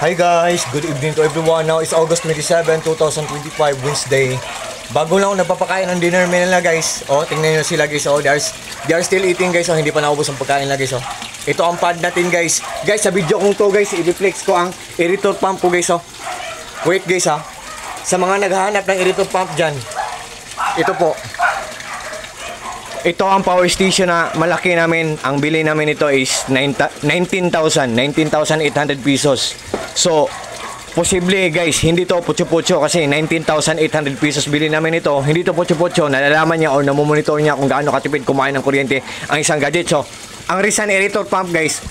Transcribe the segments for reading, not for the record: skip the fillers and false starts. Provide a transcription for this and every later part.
Hi guys, good evening to everyone. Now it's August 27, 2025, Wednesday. Bago lang ako nagpapakain ng dinner meal na guys. Oh, tingnan niyo sila guys. Oh, they are still eating guys. Oh, hindi pa naubos ang pagkain na guys. Oh. Ito ang pad natin guys. Guys, sa video kong to guys, i-reflex ko ang aerator pump ko guys. Oh. Wait guys ha. Sa mga naghahanap ng aerator pump dyan, ito po. Ito ang power station na malaki namin. Ang bili namin ito is 19,800 pesos. So, posible guys, hindi to putyo-putyo kasi 19,800 pesos bili namin ito. Hindi to putyo-putyo. Nalalaman niya o namumonitor niya kung gaano katipid kumain ng kuryente ang isang gadget. So, ang Rizan aerator pump guys,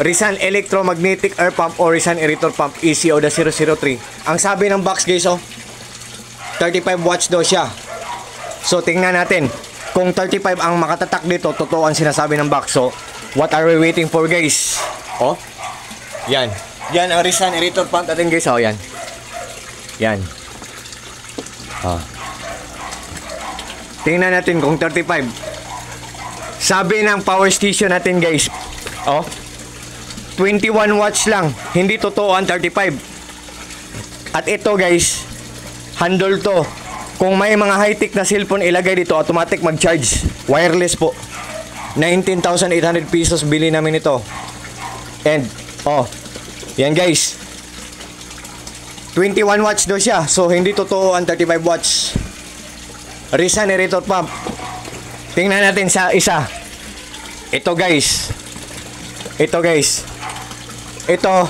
Rizan electromagnetic air pump o Rizan aerator pump ECO 003. Ang sabi ng box guys, oh, 35 watts daw siya. So, tingnan natin. Kung 35 ang makatatak dito, totoo ang sinasabi ng box. So, what are we waiting for guys? Oh, yan. Yan ang Rizan aerator pump natin guys. Oh, yan. Yan. Oh. Tingnan natin kung 35. Sabi ng power station natin guys, oh, 21 watts lang. Hindi totoo ang 35. At ito guys, handle to. Kung may mga high-tech na cellphone ilagay dito, automatic mag-charge. Wireless po. 19,800 pesos bili namin ito. And, oh, yan guys. 21 watts daw siya. So, hindi totoo ang 35 watts. Rizan aerator pump. Tingnan natin sa isa. Ito guys. Ito guys. Ito.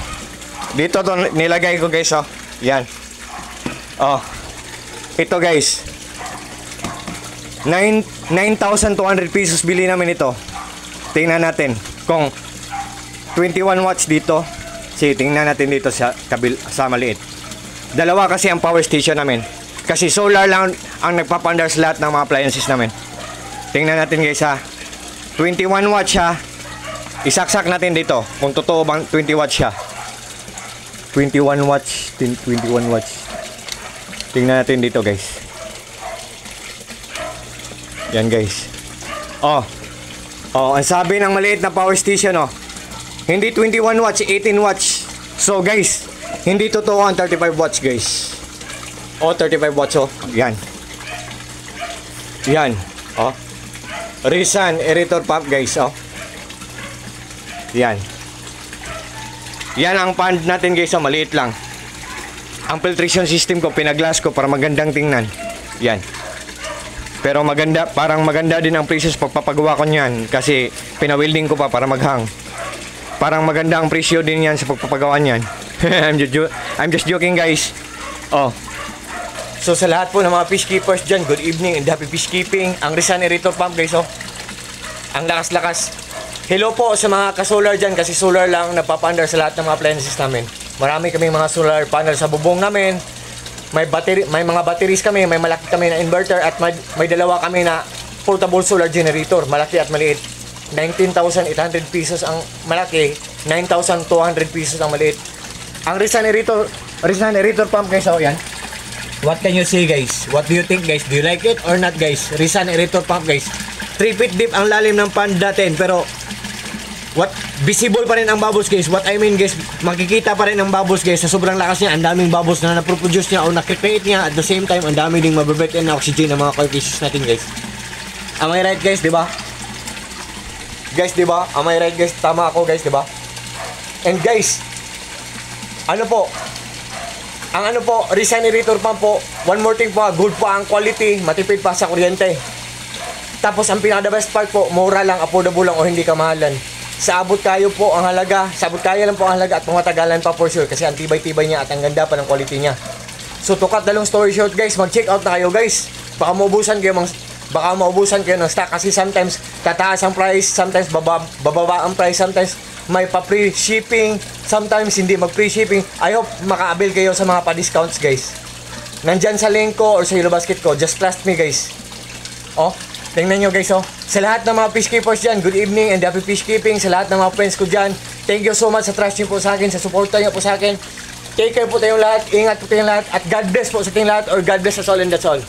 Dito to nilagay ko guys, oh. Yan. Oh. Ito guys, 9,200 pesos bili namin ito. Tingnan natin kung 21 watts dito. Sige, tingnan natin dito sa maliit. Dalawa kasi ang power station namin. Kasi solar lang ang nagpapandar sa lahat ng mga appliances namin. Tingnan natin guys ha. 21 watts siya. Isaksak natin dito kung totoo bang 20 watts siya. 21 watts. Tingnan natin dito guys. Yan guys. Oh. Oh, ang sabi ng maliit na power station, oh, hindi 21 watts, 18 watts. So guys, hindi totoo ang 35 watts guys. Oh, 35 watts, oh. Yan. Yan. Oh. Rizan aerator pump guys, oh. Yan. Yan ang pan natin guys, oh, maliit lang. Ang filtration system ko, pinaglas ko para magandang tingnan. Yan. Pero maganda, parang maganda din ang presyo pagpapagawa ko niyan kasi pinawilding ko pa para maghang. Parang maganda ang presyo din yan sa pagpapagawa niyan. I'm just joking guys. Oh. So sa lahat po ng mga fish keepers dyan, good evening and happy fish keeping. Ang Rizan aerator pump guys, oh. Ang lakas-lakas. Hello po sa mga ka-solar dyan kasi solar lang napapandar sa lahat ng mga appliances namin. Marami kaming mga solar panel sa bubong namin. May mga batteries kami, may malaki kami na inverter at may dalawa kami na portable solar generator, malaki at maliit. 19,800 pesos ang malaki, 9,200 pesos ang maliit. Ang Rizan aerator pump guys, oh yan. What can you say guys? What do you think guys? Do you like it or not guys? Rizan aerator pump guys. 3 feet deep ang lalim ng pan natin pero visible pa rin ang bubbles guys. What I mean guys, makikita pa rin ang bubbles guys. Sa sobrang lakas niya, ang daming bubbles na naproproduce niya o nakikreate niya. At the same time, ang dami ding mabibreak in na oxygen ng mga coil cases natin guys. Am I right guys, diba? Guys, diba? Am I right guys? Tama ako guys, diba? And guys, ang Rizan aerator pump po, one more thing po, good po ang quality, matipid pa sa kuryente. Tapos ang pinaka best part po, mura lang, affordable lang o hindi kamahalan. Saabot kayo po ang halaga, sabot kaya lang po ang halaga at matagalan pa for sure kasi ang tibay-tibay niya at ang ganda pa ng quality niya. So to cut the long story short guys, mag-check out na kayo guys. Baka maubusan kayo ng stock kasi sometimes tataas ang price, sometimes bababa ang price, sometimes may pa-free shipping, sometimes hindi mag-free shipping. I hope maka-avail kayo sa mga pa-discounts guys. Nandyan sa link ko or sa Yellow Basket ko, just trust me guys. Oh, tingnan nyo guys, oh. Sa lahat ng mga fish keepers dyan, good evening and happy fish keeping. Sa lahat ng mga friends ko dyan, thank you so much sa trust nyo po sa akin, sa suporta nyo po sa akin. Take care po tayong lahat, ingat po tayong lahat, at God bless po sa ating lahat, or God bless us all and that's all.